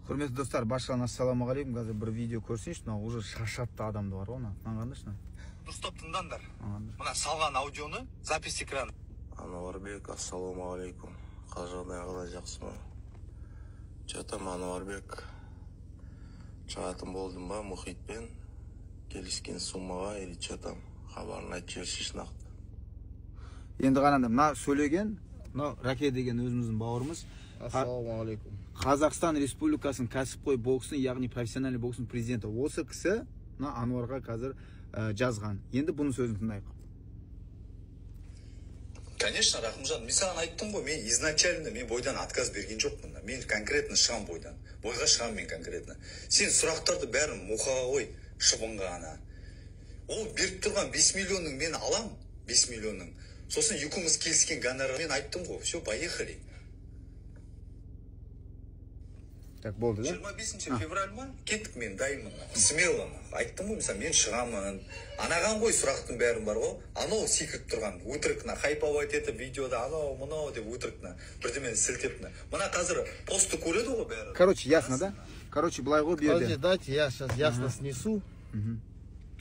Құрметті достар, башынан ассаламағалейкум. Қазір бір видео көрсеңізші, мына уже шаршатты адамды бар ғой, мынаны қандайшы? Дұрыстап тыңдаңдар. Мына салған аудионы запись экраны. Ануарбек, ассаламағалейкум. Қал жағдай қалай, жақсы ма? Жатам, Ануарбек. Шығатын болдым ба мұхитпен? Келіскен суммаға или жатам? Хабарын айтып жіберші нақты. Енді қараңдар, мына сөйлеген, мына Раке деген өзіміздің бауырымыз. Ассаламағалейкум. Қазақстан Республикасының кәсіпқой боксының, яғни профессиональный боксының президенті. Осы кісі мына Ануарға қазір жазған. Енді бұның сөзін тыңдайық. Конечно, Рахымжан, мен саған айттым ғой, мен изначально мен бойдан отказ берген жоқпын. Мен конкретно шығам бойдан. Бойға шығам мен конкретно. Сен сұрақтарды бәрін мұқаға қой, шыбынға ана. Ол беріп тұрған 5 миллионның мен алам, 5 миллионның. Сосын екеуміз келіскен гонорар. Мен айттым ғой, все, поехали. Так болды, да? 25 февраль ма? Кеттік мен дайынмын. Смело. Айттым ғой, мен шығамын. Анаған ғой сұрақтың бәрін бар ғой. Анау секіріп тұрған. Өтірікна. Хайпавайт етіп видеода анау, мынау деп өтірікна. Бірдемені сілтепні. Мына қазір постты көреді ғой бәрі. Короче, ясно, да? Короче, былай ғой берді. Дайте, я сейчас ясно снесу,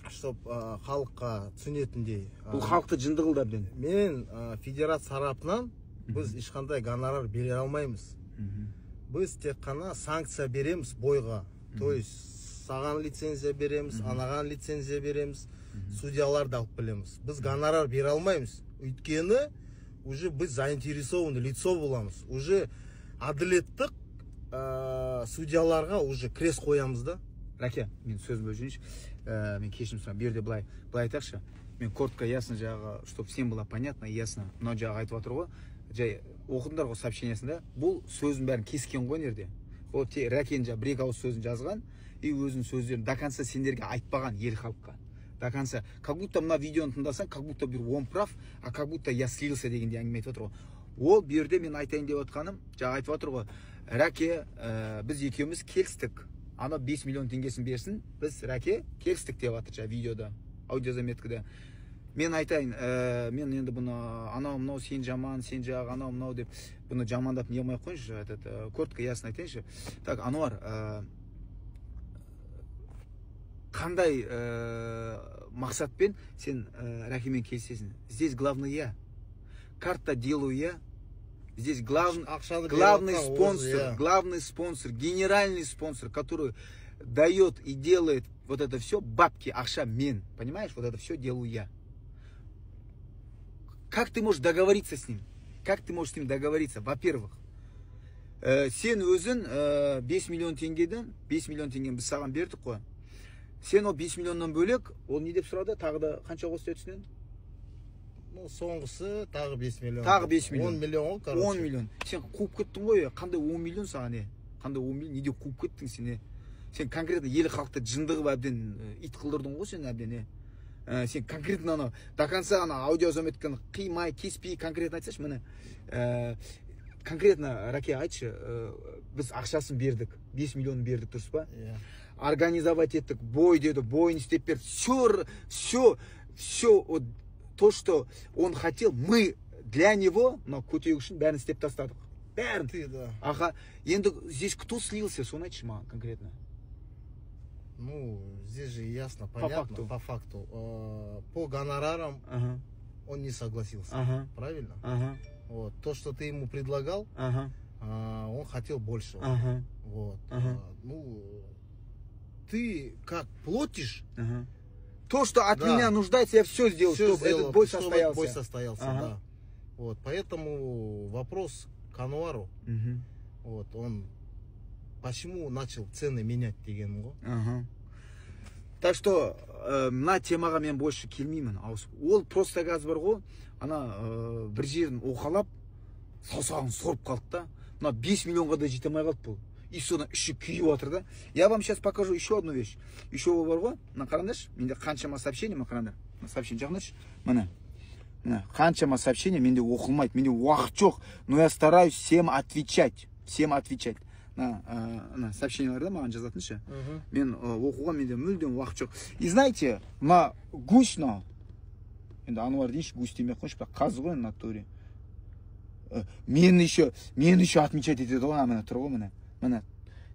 чтоб халыққа түсінетіндей. Бұл халықты жындығылдар ден. Мен федерация тарапынан біз ешқандай гонорар бере алмаймыз. Біз тек қана санкция береміз бойға. То есть саған лицензия береміз, анаған лицензия береміз, судьяларды алып білеміз. Біз гонорар бере алмаймыз. Өйткені уже біз заинтересованы лицо боламыз. Уже әділеттік судьяларға уже крест қоямыз да. Раке, мен сөзім бөліп жүрейінші. Мен кешірім сұрайын. Берде былай айтақшы. Мен коротко, ясно жағы, чтобы всем было понятно, ясно. Мынау жағы айтып отыр ғой. Жай оқыдыңдар ғой сообщениесінде. Бұл сөздің бәрін кескен ғой нерде. Ол те Рәкен жа бір-екі ауыз сөзін жазған и өзінің сөздерін до конца сендерге айтпаған ел халыққа. До конца. Как будто мына видеоны тыңдасаң, как будто бір он прав, а как будто я слился дегенде әңгіме айтып отыр ғой. Ол берде мен айтайын деп отқаным, жа айтып отыр ғой. Рәке, біз екеуміз келістік. Ана 5 миллион теңгесін берсін, біз Рәке келістік деп жатыр жа видеода, аудиозаметкіде. Мен айтайын, мен енді бұны анау мынау сен жаман, сен жағы анау мынау деп бұны жамандап не қоймай қойыншы, коротко ясно айтайыншы. Так, Ануар, қандай мақсатпен сен Рәкемен келісесің? Здесь главный я. Карта делаю я. Здесь главный спонсор, генеральный спонсор, который дает и делает вот это все, бабки, ақша мен. Понимаешь? Вот это все делаю я. Как ты можешь договориться с ним? Как ты можешь с ним договориться? Во-первых, сен өзін 5 миллион теңгеден, 5 миллион теңгені біз саған бердік қой. Сен ол 5 миллионнан бөлек, ол не деп сұрады? Тағы да қанша қосты өтісінен? Соңғысы тағы 5 миллион. Тағы 5 миллион. 10 миллион ғой, короче. 10 миллион. Сен қуып кеттің ғой, қандай 10 миллион саған не? Қандай 10 миллион? Неде қуып кеттің сен не? Сен конкретно ел халықты жындығып әбден ит қылдырдың ғой сен әбден не? Сен конкретно ана до конца ана аудиозаметканы қимай, кеспей конкретно айтсашы, міне конкретно Раке айтшы, біз ақшасын бердік, 5 миллион бердік, дұрыс па? Организовать еттік, бой деді, бойын істеп берді, все, то, что он хотел, мы для него, но көтеу үшін бәрін істеп тастадық. Бәрін. Аха, енді здесь кто слился, соны айтшы маған конкретно. Ну, здесь же ясно, понятно, по факту. По гонорарам он не согласился, правильно? Вот. То, что ты ему предлагал, он хотел больше. Вот. Ну, ты как платишь, то, что от меня нуждается, я все сделал, чтобы этот бой состоялся. Бой состоялся, да. Вот. Поэтому вопрос к Ануару, вот, он почему начал цены менять деген ғой. Так что мына темаға мен больше келмеймін. Ол просто қазір бар ғой, ана бір жерін оқалап, саусағын сорып қалды да. Мына 5 миллионға да жете алмай қалды бұл. И содан іші күйіп отыр да. Я вам сейчас покажу еще одну вещь. Еще бар ғой, мына қараңдаршы, менде қаншама сообщение, мына қараңдар. Мына сообщение жағыңдаршы. Міне. Қаншама сообщение менде оқылмайды, менде уақыт жоқ. Но я стараюсь всем отвечать. На сообщенияларда маған жазатыншы. Мен оқуға менде мүлдем уақыт жоқ. И знаете, мына гусь, енді Ануар дейінші, гусь демей қойшы, бірақ қазы ғой натуре. Мен еще отмечать етеді ғой, міне тұр ғой, міне.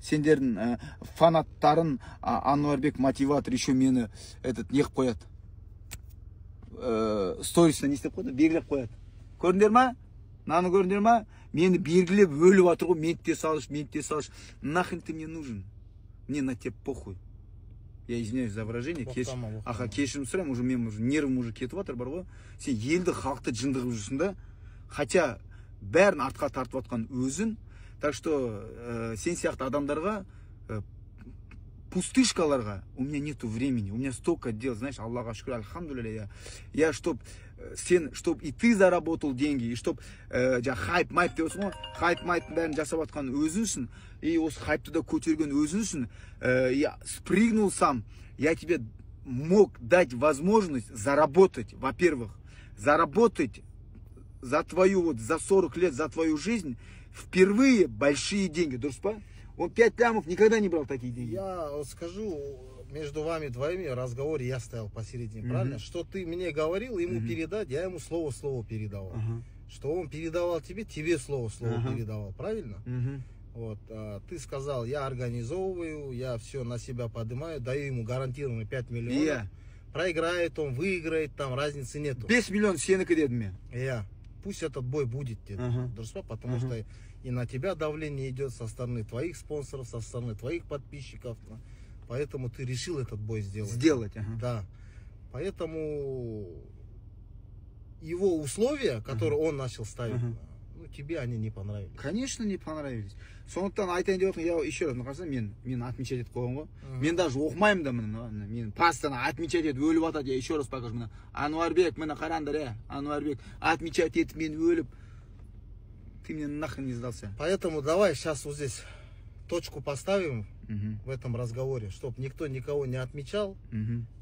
сендердің фанаттарын Ануарбек мотиватор еще мені неғып қояды, сторисіне не істеп қояды, белгілеп қояды. Көрдіңдер ма? Наны көрдіңдер ма? Мені белгілеп өліп жатыр ғой, мені те салыш. Нахрен ты мне нужен? Мне на тебе похуй. Я извиняюсь за выражение. Кешірім сұрайым, уже мен нервым уже кетіп жатыр бар ғой. Сен елді халықты жындығып жүрсің да, хотя бәрін артқа тартып жатқан өзің. Так что сен сияқты адамдарға, пустышкаларға, у меня нету времени, у меня столько дел, знаешь, Аллаха шүкір, альхамдулилля, я чтоб и ты заработал деньги, и чтоб хайп-майп дейсің ғой, хайп-майптың бәрін жасап жатқан өзіңсің, и осы хайпты да көтерген өзіңсің, я спрыгнул сам, я тебе мог дать возможность заработать, во-первых, заработать за твою, за 40 лет, за твою жизнь, впервые большие деньги, дұрыс па? Он 5 лямов никогда не брал такие деньги. Я скажу, между вами двоими разговор я стоял посередине, правильно? Что ты мне говорил, ему передать, я ему слово передавал. Что он передавал тебе слово передавал, правильно? Вот, ты сказал, я организовываю, я все на себя поднимаю, даю ему гарантированно 5 миллионов. Проиграет он, выиграет, там разницы нету. 5 миллионов сеныкі дедім мен. Пусть этот бой будет, потому что и на тебя давление идет со стороны твоих спонсоров, со стороны твоих подписчиков. Поэтому ты решил этот бой сделать. Да. Поэтому его условия, которые он начал ставить, ну, тебе они не понравились. Конечно, не понравились. Сондықтан айтайын деп отырмын, я еще раз нақарсам, мен отмечать етіп қойған ғой. Мен даже оқымаймын да мені. Мен постоянно отмечать етіп өліп атады. Я еще раз покажу мені. Ануарбек, мені қараңдар, Ануарбек, отмечать етіп мен өліп. Ты мне нахрен не сдался. Поэтому давай сейчас вот здесь точку поставим в этом разговоре, чтобы никто никого не отмечал.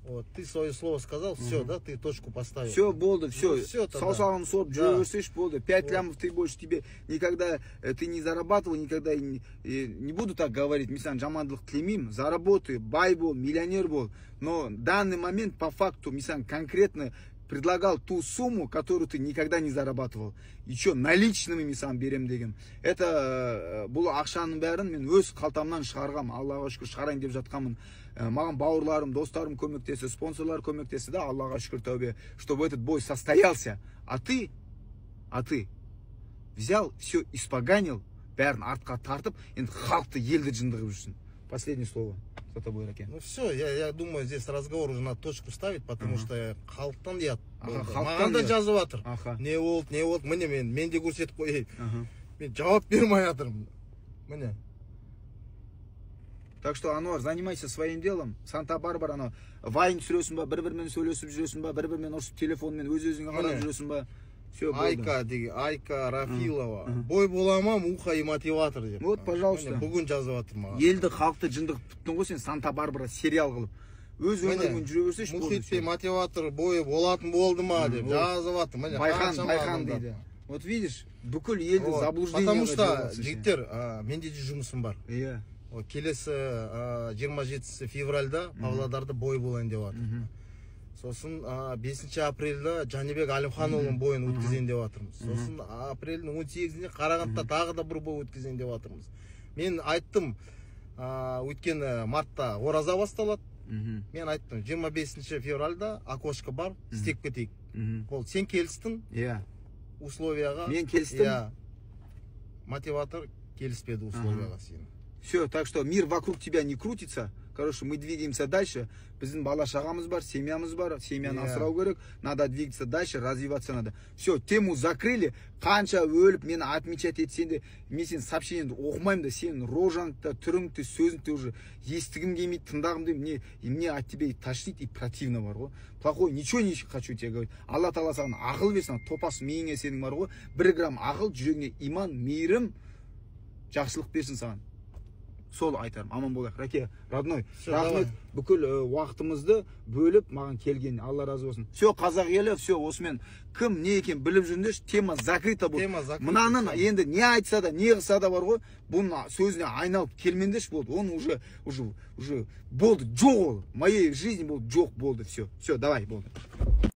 Вот, ты свое слово сказал, все, да, ты точку поставил. Все, болды, все. Саусағын сорып жүре берсеш, болды. 5 лямов ты больше тебе никогда, ты не зарабатывал, никогда не буду так говорить, мен саған жамандылық тілемеймін, заработай, бай бол, миллионер бол. Но в данный момент, по факту, мен саған конкретно предлагал ту сумму, которую ты никогда не зарабатывал. И что, наличными мен саған берем деген. Это бұл ақшаның бәрін мен өз қалтамнан шығарғам, Аллаға шүкір шығарайын деп жатқанмын. Маған бауырларым, достарым көмектесі, спонсорлар көмектесі, да, Аллаға шүкір тәубе, чтобы этот бой состоялся. А ты взял, все испоганил, бәрін артқа тартып, енді халықты елді жындығып жүрсің. Последнее слово за тобой, Ракен. Ну все, я думаю, здесь разговор уже надо точку ставить, потому что халықтан ұят. Маған да жазып жатыр. Не болды, міне мен де көрсетіп қойып. Мен жауап бермей жатырмын. Міне. Так что, Ануар, занимайся своим делом. Санта-Барбара, ана вайн түсіресің ба, бір-бірмен сөйлесіп жүресің ба, бір-бірмен ұрысып телефонмен өз-өзіңе қарап жүресің ба. Все, Айка Рафилова. Бой бола ма, Муха и мотиватор деп. Вот, пожалуйста. Бүгін жазып жатыр маған. Елді халықты жындығып түттің ғой сен, Санта-Барбара сериал қылып. Өз өміріңмен жүре берсеш, Мұхитпен мотиватор бойы болатын болды ма деп жазып жатыр. Байхан дейді. Вот видишь, бүкіл елді заблуждение. Потому что, жігіттер, менде де жұмысым бар. Иә. Келесі 27 февральда Павлодарда бой болайын деп жатыр. Сосын 5 апрельда Жанибек Алимханұлының бойын өткізейін деп жатырмыз. Сосын апрельдің 18-інде Қарағандыда тағы да бір бой өткізейін деп жатырмыз. Мен айттым, өткен мартта ораза басталады. Мен айттым, 25 февральда окошко бар, істеп кетейік. Ол сен келістің условияға. Мен келістім. Мотиватор келіспеді условияға сені. Все, так что мир вокруг тебя не крутится. Короче, мы двигаемся дальше. Біздің бала шағамыз бар, семьямыз бар, семьяны асырау керек. Надо двигаться дальше, развиваться надо. Все, тему закрыли. Қанша өліп, мені отмечать етсен де, мен сен сообщениеңді оқымаймын да, сенің рожаңды, түріңді, сөзіңді уже естігім келмейді, тыңдағым деймін. Мне от тебя и тошнит, и противно бар ғой. Плохой, ничего не хочу тебе говорить. Алла Тағала саған ақыл берсін, топас миыңа сенің бар ғой. 1 грамм ақыл, жүрегіңе иман, мейірім, жақсылық берсін саған. Сол айтарым, аман болайық. Раке, родной, рахмет, бүкіл уақытымызды бөліп маған келген. Алла разы болсын. Все, қазақ елі, все, осымен кім не екен біліп жүріңдер, тема закрыта болды. Мынаның енді не айтса да, не қылса да бар ғой, бұның сөзіне айналып келмендеш болды. Он уже болды, жоқ ол. Моей жизни болды, жоқ болды, все. Все, давай, болды.